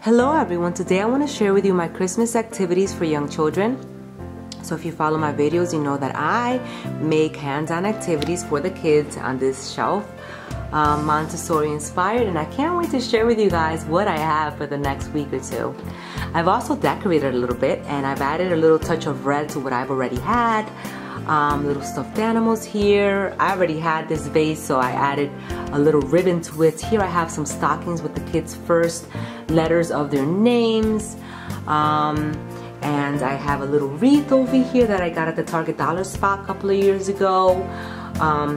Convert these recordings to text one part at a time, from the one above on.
Hello everyone, today I want to share with you my Christmas activities for young children. So if you follow my videos, you know that I make hands-on activities for the kids on this shelf, Montessori inspired, and I can't wait to share with you guys what I have for the next week or two. I've also decorated a little bit, and I've added a little touch of red to what I've already had. Little stuffed animals here. I already had this vase, so I added a little ribbon to it. Here I have some stockings with the kids' first letters of their names. And I have a little wreath over here that I got at the Target dollar spot a couple of years ago.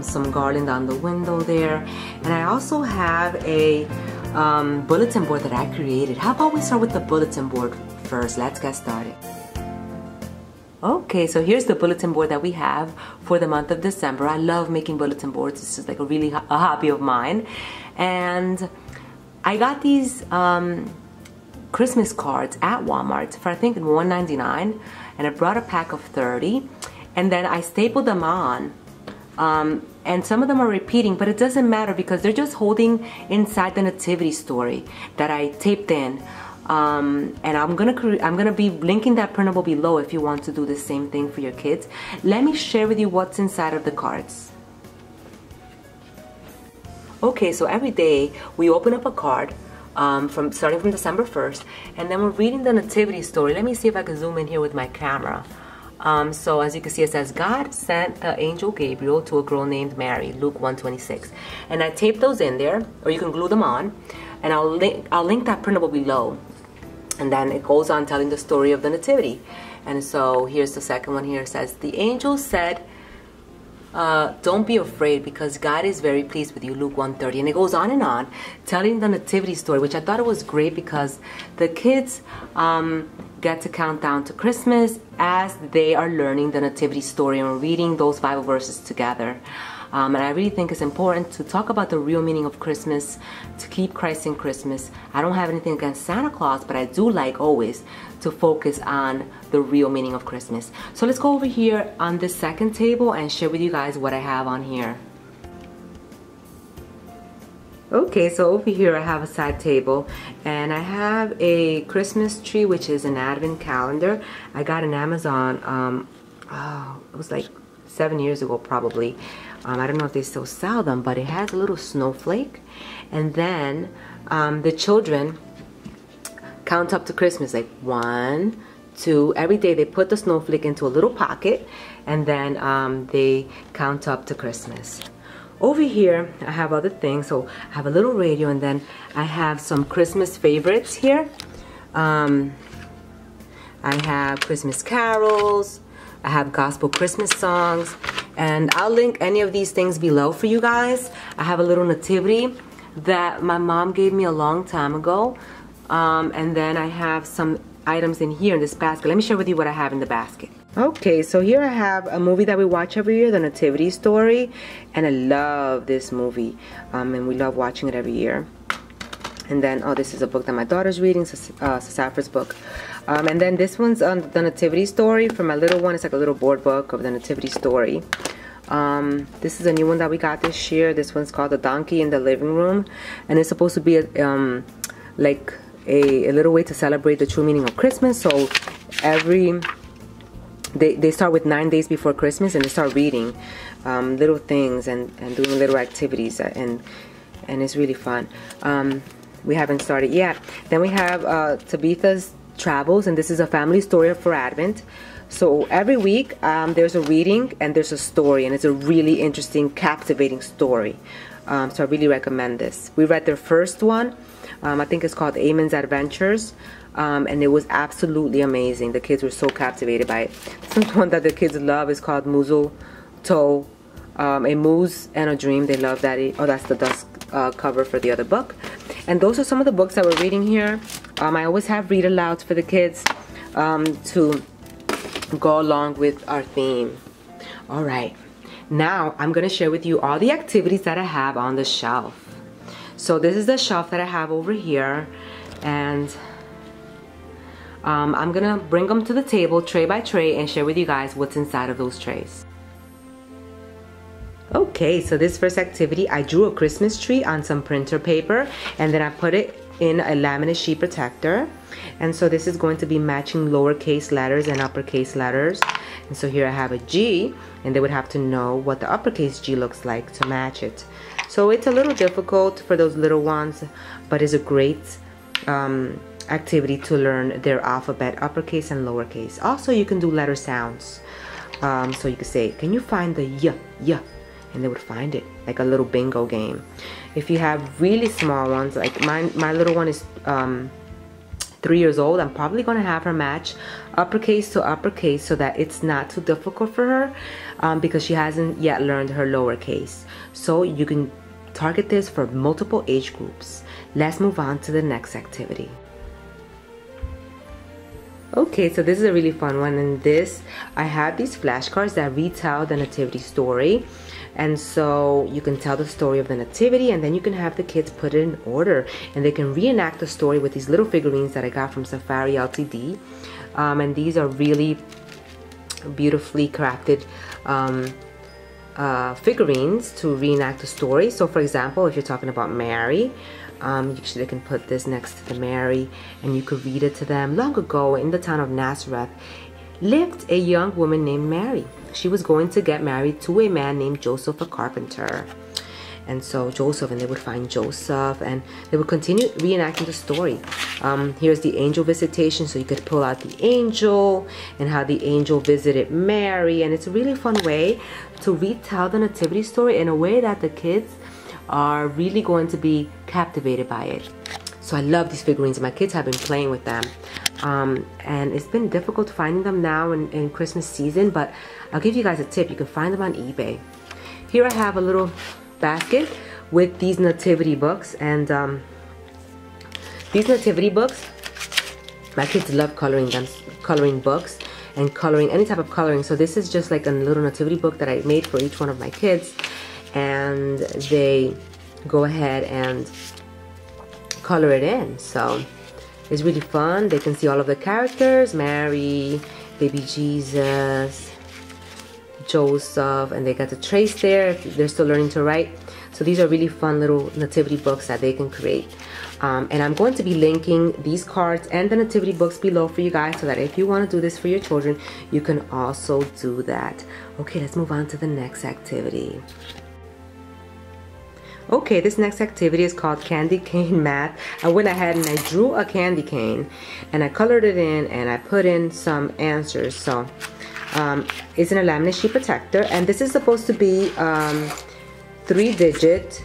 Some garland on the window there. And I also have a bulletin board that I created. How about we start with the bulletin board first? Let's get started. Okay, so here's the bulletin board that we have for the month of December. I love making bulletin boards. It's just like a hobby of mine. And I got these Christmas cards at Walmart for I think $1.99, and I brought a pack of 30, and then I stapled them on. And some of them are repeating, but it doesn't matter because they're just holding inside the nativity story that I taped in. And I'm gonna be linking that printable below if you want to do the same thing for your kids. Let me share with you what's inside of the cards. Okay, so every day we open up a card starting from December 1st, and then we're reading the nativity story. Let me see if I can zoom in here with my camera. So as you can see, it says, God sent the angel Gabriel to a girl named Mary, Luke 1:26. And I taped those in there, or you can glue them on, and I'll link that printable below. And then it goes on telling the story of the nativity. And so here's the second one here. It says, the angel said, don't be afraid because God is very pleased with you, Luke 1:30. And it goes on telling the nativity story, which I thought it was great because the kids get to count down to Christmas as they are learning the nativity story and reading those Bible verses together. And I really think it's important to talk about the real meaning of Christmas, to keep Christ in Christmas. I don't have anything against Santa Claus, but I do like always to focus on the real meaning of Christmas. So let's go over here on this second table and share with you guys what I have on here. Okay, so over here I have a side table, and I have a Christmas tree, which is an advent calendar. I got an Amazon, it was like 7 years ago probably. I don't know if they still sell them, but it has a little snowflake. And then the children count up to Christmas, like 1, 2. Every day they put the snowflake into a little pocket, and then they count up to Christmas. Over here, I have other things. So I have a little radio, and then I have some Christmas favorites here. I have Christmas carols. I have gospel Christmas songs, and I'll link any of these things below for you guys. I have a little nativity that my mom gave me a long time ago, and then I have some items in here in this basket. Let me share with you what I have in the basket. Okay, so here I have a movie that we watch every year, the Nativity Story, and I love this movie, and we love watching it every year. And then, oh, this is a book that my daughter's reading, Sapphire's book. And then this one's on the Nativity Story for my little one. It's like a little board book of the Nativity Story. This is a new one that we got this year. This one's called The Donkey in the Living Room. And it's supposed to be like a little way to celebrate the true meaning of Christmas. So they start with 9 days before Christmas, and they start reading little things and doing little activities, and it's really fun. We haven't started yet. Then we have Tabitha's Travels, and this is a family story for Advent. So every week there's a reading and there's a story, and it's a really interesting, captivating story. So I really recommend this. We read their first one. I think it's called Amon's Adventures, and it was absolutely amazing. The kids were so captivated by it. This one that the kids love is called Mooseltoe, A Moose and a Dream. They love that. Oh, that's the dust cover for the other book. And those are some of the books that we're reading here. I always have read alouds for the kids to go along with our theme. All right, now I'm gonna share with you all the activities that I have on the shelf. So this is the shelf that I have over here, and I'm gonna bring them to the table tray by tray and share with you guys what's inside of those trays. Okay, so this first activity, I drew a Christmas tree on some printer paper, and then I put it in a laminate sheet protector. And so this is going to be matching lowercase letters and uppercase letters. And so here I have a G, and they would have to know what the uppercase G looks like to match it. So it's a little difficult for those little ones, but it's a great activity to learn their alphabet, uppercase and lowercase. Also, you can do letter sounds. So you could say, can you find the y? And they would find it, like a little bingo game. If you have really small ones, like my little one is 3 years old, I'm probably gonna have her match uppercase to uppercase so that it's not too difficult for her, because she hasn't yet learned her lowercase. So you can target this for multiple age groups. Let's move on to the next activity. Okay, so this is a really fun one. In this, I have these flashcards that retell the nativity story. And so you can tell the story of the nativity, and then you can have the kids put it in order, and they can reenact the story with these little figurines that I got from Safari Ltd. And these are really beautifully crafted figurines to reenact the story. So for example, if you're talking about Mary, they can put this next to the Mary, and you could read it to them. Long ago in the town of Nazareth lived a young woman named Mary. She was going to get married to a man named Joseph, a carpenter. And so Joseph, and they would find Joseph, and they would continue reenacting the story. Here's the angel visitation, so you could pull out the angel and how the angel visited Mary. And it's a really fun way to retell the nativity story in a way that the kids are really going to be captivated by it. So I love these figurines. My kids have been playing with them. And it's been difficult finding them now in Christmas season, but I'll give you guys a tip. You can find them on eBay. Here I have a little basket with these nativity books, and these nativity books, my kids love coloring them, coloring books and coloring any type of coloring. So this is just like a little nativity book that I made for each one of my kids, and they go ahead and color it in. So it's really fun. They can see all of the characters: Mary, baby Jesus, Joseph, and they got to trace there if they're still learning to write. So these are really fun little nativity books that they can create. And I'm going to be linking these cards and the nativity books below for you guys, so that if you want to do this for your children, you can also do that. Okay, let's move on to the next activity. Okay, this next activity is called Candy Cane Math. I went ahead and I drew a candy cane, and I colored it in, and I put in some answers. So it's in a laminate sheet protector, and this is supposed to be 3-digit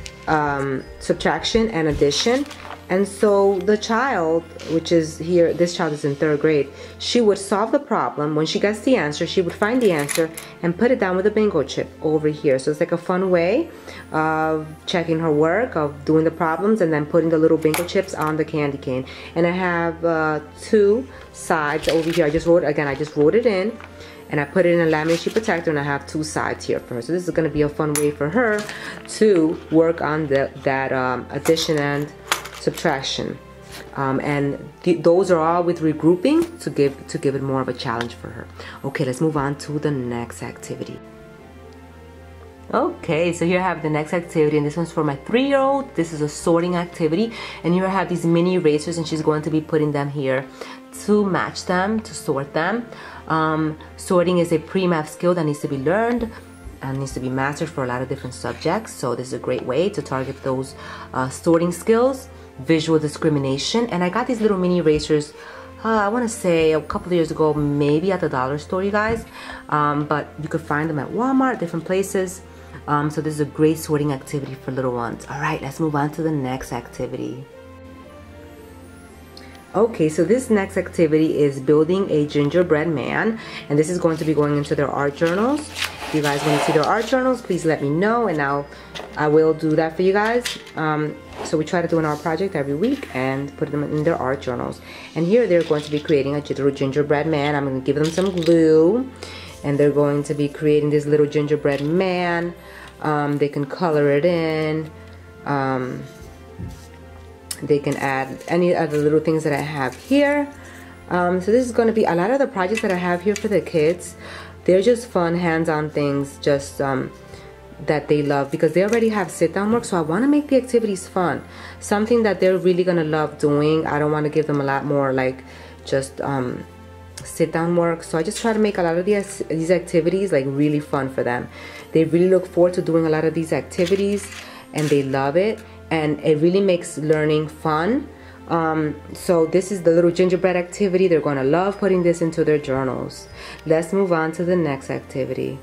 subtraction and addition. And so the child, which is here, this child is in 3rd grade, she would solve the problem. When she gets the answer, she would find the answer and put it down with a bingo chip over here. So it's like a fun way of checking her work, of doing the problems, and then putting the little bingo chips on the candy cane. And I have 2 sides over here. I just wrote it in, and I put it in a laminate sheet protector, and I have 2 sides here for her. So this is going to be a fun way for her to work on that addition and subtraction, and those are all with regrouping to give it more of a challenge for her. Okay, let's move on to the next activity. Okay, so here I have the next activity, and this one's for my 3-year-old. This is a sorting activity, and here I have these mini erasers, and she's going to be putting them here to match them, to sort them. Sorting is a pre-math skill that needs to be learned and needs to be mastered for a lot of different subjects. So this is a great way to target those sorting skills. Visual discrimination. And I got these little mini erasers, I want to say a couple of years ago, maybe at the dollar store, you guys, but you could find them at Walmart, different places. So this is a great sorting activity for little ones. All right, let's move on to the next activity. Okay, so this next activity is building a gingerbread man, and this is going to be going into their art journals. If you guys want to see their art journals, please let me know, and I will do that for you guys. So we try to do an art project every week and put them in their art journals. And here they're going to be creating a little gingerbread man. I'm going to give them some glue, and they're going to be creating this little gingerbread man. They can color it in. They can add any other little things that I have here. So this is going to be a lot of the projects that I have here for the kids. They're just fun, hands-on things, just that they love, because they already have sit-down work, so I want to make the activities fun, something that they're really gonna love doing. I don't want to give them a lot more like just sit-down work, so I just try to make a lot of these activities like really fun for them. They really look forward to doing a lot of these activities, and they love it, and it really makes learning fun. So this is the little gingerbread activity. They're gonna love putting this into their journals. Let's move on to the next activity.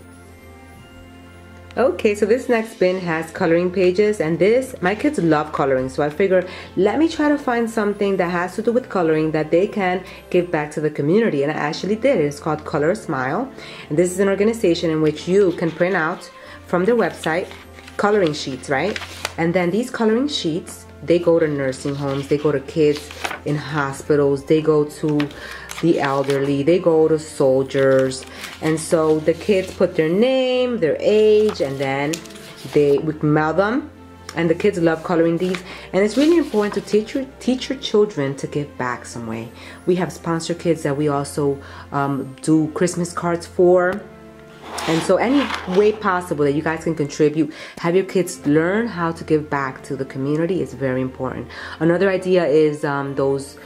Okay, so this next bin has coloring pages, and my kids love coloring, so I figured let me try to find something that has to do with coloring that they can give back to the community, and I actually did. It's called Color Smile, and this is an organization in which you can print out from their website coloring sheets, right? And then these coloring sheets, they go to nursing homes, they go to kids in hospitals, they go to the elderly, they go to soldiers, and so the kids put their name, their age, and then we mail them, and the kids love coloring these. And it's really important to teach your children to give back some way. We have sponsor kids that we also do Christmas cards for, and so any way possible that you guys can contribute, have your kids learn how to give back to the community is very important. Another idea is those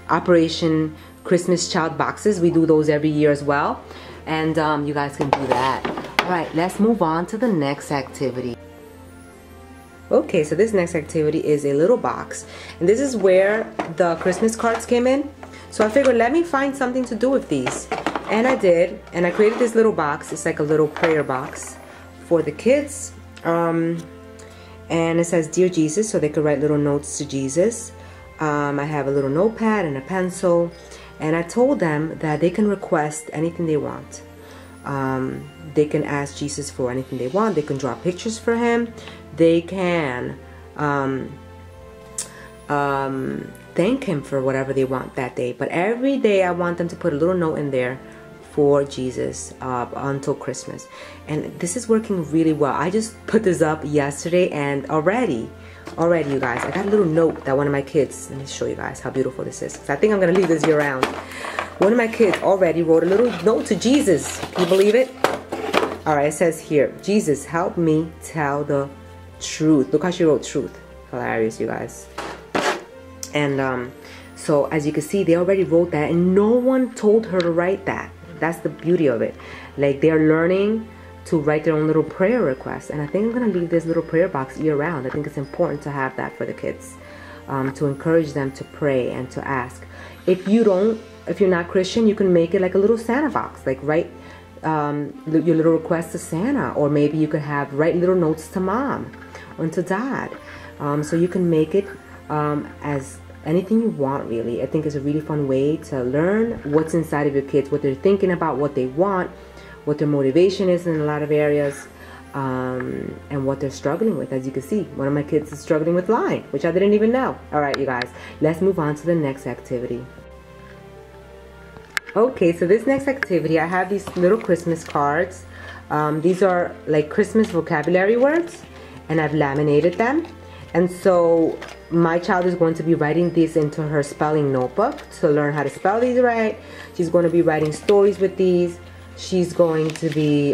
Operation Christmas Child boxes. We do those every year as well, and you guys can do that. Alright, let's move on to the next activity. Okay, so this next activity is a little box, and this is where the Christmas cards came in. So I figured let me find something to do with these, and I did, and I created this little box. It's like a little prayer box for the kids, and it says Dear Jesus, so they could write little notes to Jesus. I have a little notepad and a pencil, and I told them that they can request anything they want. They can ask Jesus for anything they want. They can draw pictures for him. They can thank him for whatever they want that day. But every day I want them to put a little note in there for Jesus until Christmas. And this is working really well. I just put this up yesterday, and already you guys, I got a little note that one of my kids, let me show you guys how beautiful this is, because I think I'm going to leave this year round. One of my kids already wrote a little note to Jesus. Can you believe it? Alright, it says here, Jesus, help me tell the truth. Look how she wrote truth. Hilarious, you guys. And so as you can see, they already wrote that, and no one told her to write that. That's the beauty of it. Like, they're learning to write their own little prayer requests, and I think I'm gonna leave this little prayer box year round. I think it's important to have that for the kids, to encourage them to pray and to ask. If you're not Christian, you can make it like a little Santa box. Like, write your little request to Santa, or maybe you could write little notes to mom or to dad. So you can make it as anything you want, really. I think it's a really fun way to learn what's inside of your kids, what they're thinking about, what they want, what their motivation is in a lot of areas, and what they're struggling with. As you can see, one of my kids is struggling with lying, which I didn't even know. Alright, you guys, let's move on to the next activity. Okay, so this next activity, I have these little Christmas cards. These are like Christmas vocabulary words, and I've laminated them. And so my child is going to be writing these into her spelling notebook to learn how to spell these right. She's going to be writing stories with these. She's going to be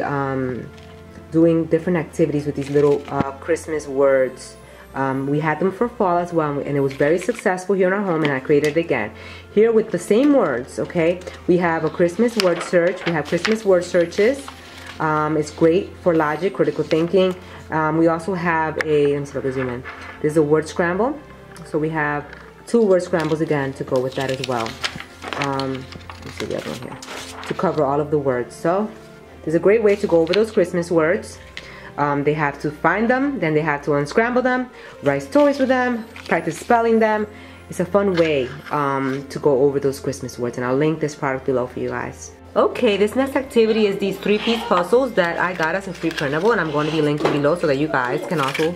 doing different activities with these little Christmas words. We had them for fall as well, and it was very successful here in our home, and I created it again. Here with the same words, okay? We have a Christmas word search. We have Christmas word searches. It's great for logic, critical thinking. We also have let me see if I can zoom in. There's a word scramble. So we have 2 word scrambles again to go with that as well. Let me see the other one here. To cover all of the words. So there's a great way to go over those Christmas words. They have to find them, then they have to unscramble them, write stories with them, practice spelling them. It's a fun way to go over those Christmas words, and I'll link this product below for you guys. Okay, this next activity is these 3-piece puzzles that I got as a free printable, and I'm going to be linking below so that you guys can also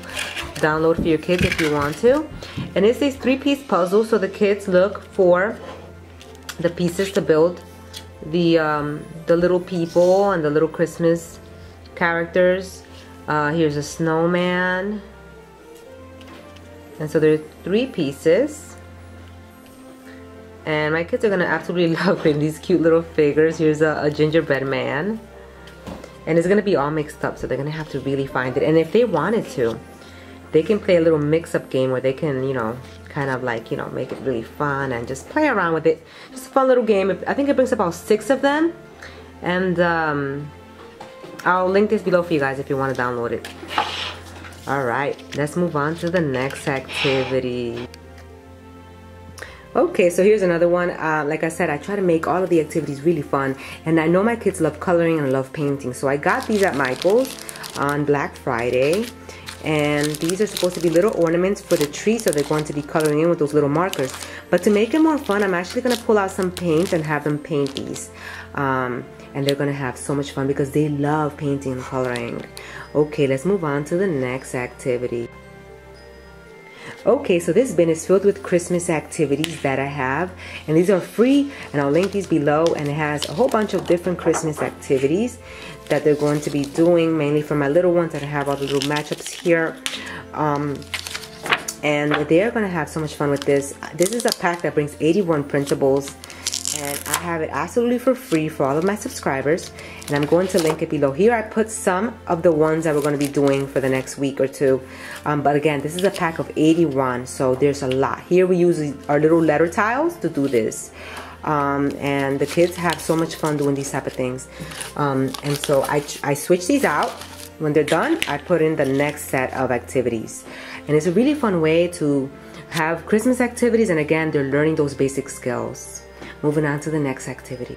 download for your kids if you want to. And it's these 3-piece puzzles, so the kids look for the pieces to build the little people and the little Christmas characters. Here's a snowman, and so there are 3 pieces. And my kids are gonna absolutely love creating these cute little figures. Here's a gingerbread man, And it's gonna be all mixed up, so they're gonna have to really find it. And if they wanted to, they can play a little mix-up game where they can, you know, kind of like, you know, make it really fun and just play around with it. Just a fun little game. I think it brings about 6 of them. And I'll link this below for you guys if you want to download it. Alright, let's move on to the next activity. Okay, so here's another one. Like I said, I try to make all of the activities really fun. And I know my kids love coloring and love painting. So I got these at Michael's on Black Friday. And these are supposed to be little ornaments for the tree, so they're going to be coloring in with those little markers. But to make it more fun, I'm actually going to pull out some paint and have them paint these. And they're going to have so much fun because they love painting and coloring. Okay, let's move on to the next activity. Okay, so this bin is filled with Christmas activities that I have, and these are free, and I'll link these below. And it has a whole bunch of different Christmas activities that they're going to be doing, mainly for my little ones that I have all the little matchups here. And they're going to have so much fun with this. This is a pack that brings 81 printables, and I have it absolutely for free for all of my subscribers, and I'm going to link it below. Here I put some of the ones that we're going to be doing for the next week or two, but again, this is a pack of 81, so there's a lot. Here we use our little letter tiles to do this, and the kids have so much fun doing these type of things, and so I switch these out. When they're done, I put in the next set of activities, and it's a really fun way to have Christmas activities, and again, they're learning those basic skills. Moving on to the next activity.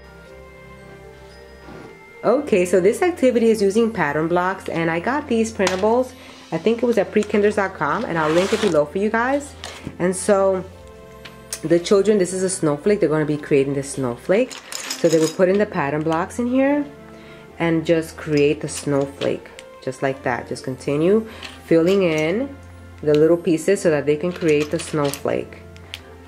Okay, so this activity is using pattern blocks, and I got these printables. I think it was at prekinders.com, and I'll link it below for you guys. And so the children, this is a snowflake. They're going to be creating this snowflake. So they will put in the pattern blocks in here and just create the snowflake just like that. Just continue filling in the little pieces so that they can create the snowflake.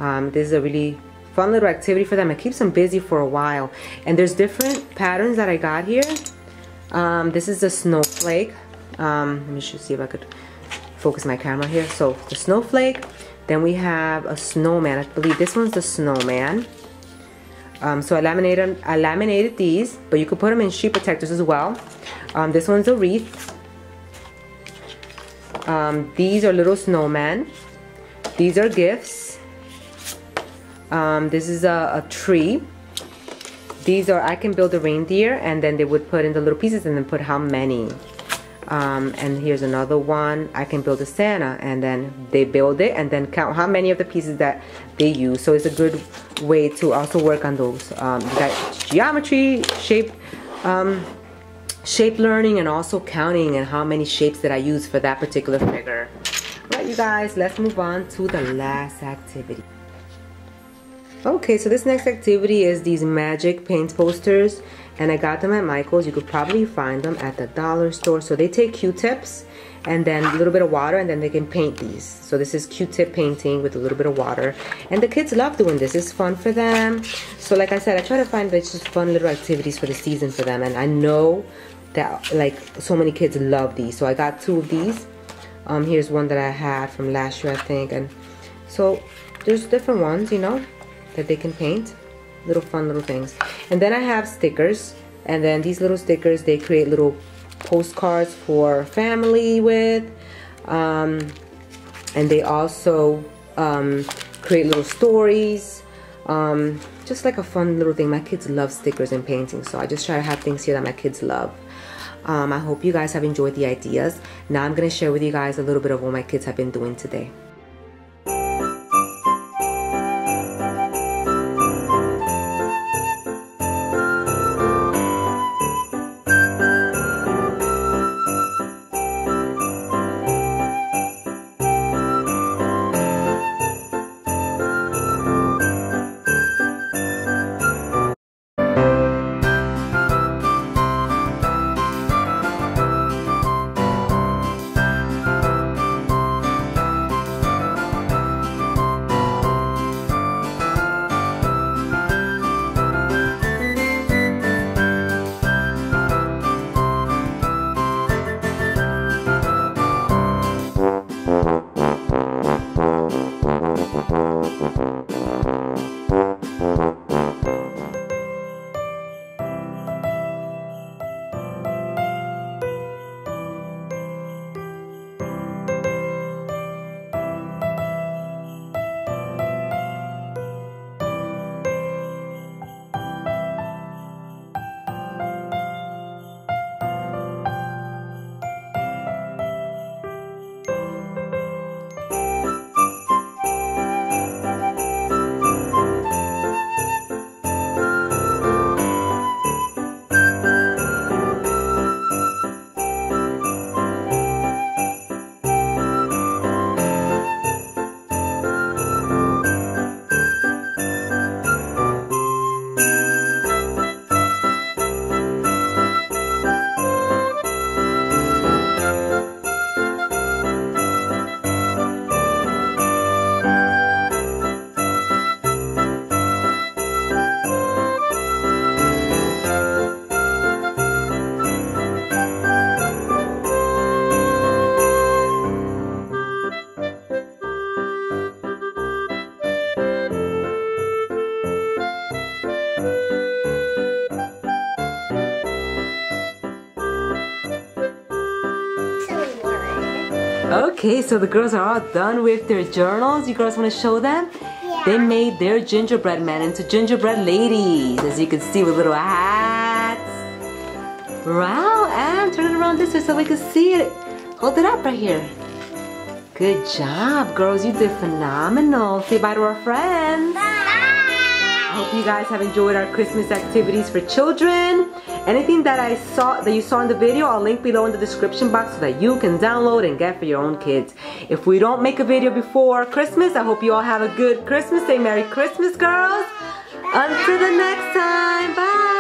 This is a really fun little activity for them. It keeps them busy for a while. And there's different patterns that I got here. This is a snowflake. Let me just see if I could focus my camera here. So the snowflake. Then we have a snowman. I believe this one's the snowman. So I laminated these, but you could put them in sheet protectors as well. This one's a wreath. These are little snowmen. These are gifts. This is a tree. These are, I can build a reindeer, and then they would put in the little pieces and then put how many. And here's another one. I can build a Santa, and then they build it and then count how many of the pieces that they use. So it's a good way to also work on those. You got geometry, shape learning, and also counting and how many shapes that I use for that particular figure. Alright, you guys, let's move on to the last activity. Okay, so this next activity is these magic paint posters, and I got them at Michael's. You could probably find them at the dollar store. So they take Q-tips and then a little bit of water, and then they can paint these. So this is Q-tip painting with a little bit of water, and the kids love doing this. It's fun for them. So like I said, I try to find just fun little activities for the season for them, and I know that like so many kids love these. So I got 2 of these. Here's one that I had from last year, I think, and so there's different ones, you know, that they can paint. Little fun little things. And then I have stickers, and then these little stickers, they create little postcards for family with, and they also create little stories, just like a fun little thing. My kids love stickers and painting, so I just try to have things here that my kids love. I hope you guys have enjoyed the ideas. Now I'm going to share with you guys a little bit of what my kids have been doing today. Okay, so the girls are all done with their journals. You girls want to show them? Yeah. They made their gingerbread men into gingerbread ladies, as you can see, with little hats. Wow, and turn it around this way so we can see it. Hold it up right here. Good job, girls. You did phenomenal. Say bye to our friends. Bye. I hope you guys have enjoyed our Christmas activities for children. Anything that you saw in the video, I'll link below in the description box so that you can download and get for your own kids. If we don't make a video before Christmas, I hope you all have a good Christmas. Say Merry Christmas, girls. Until the next time. Bye.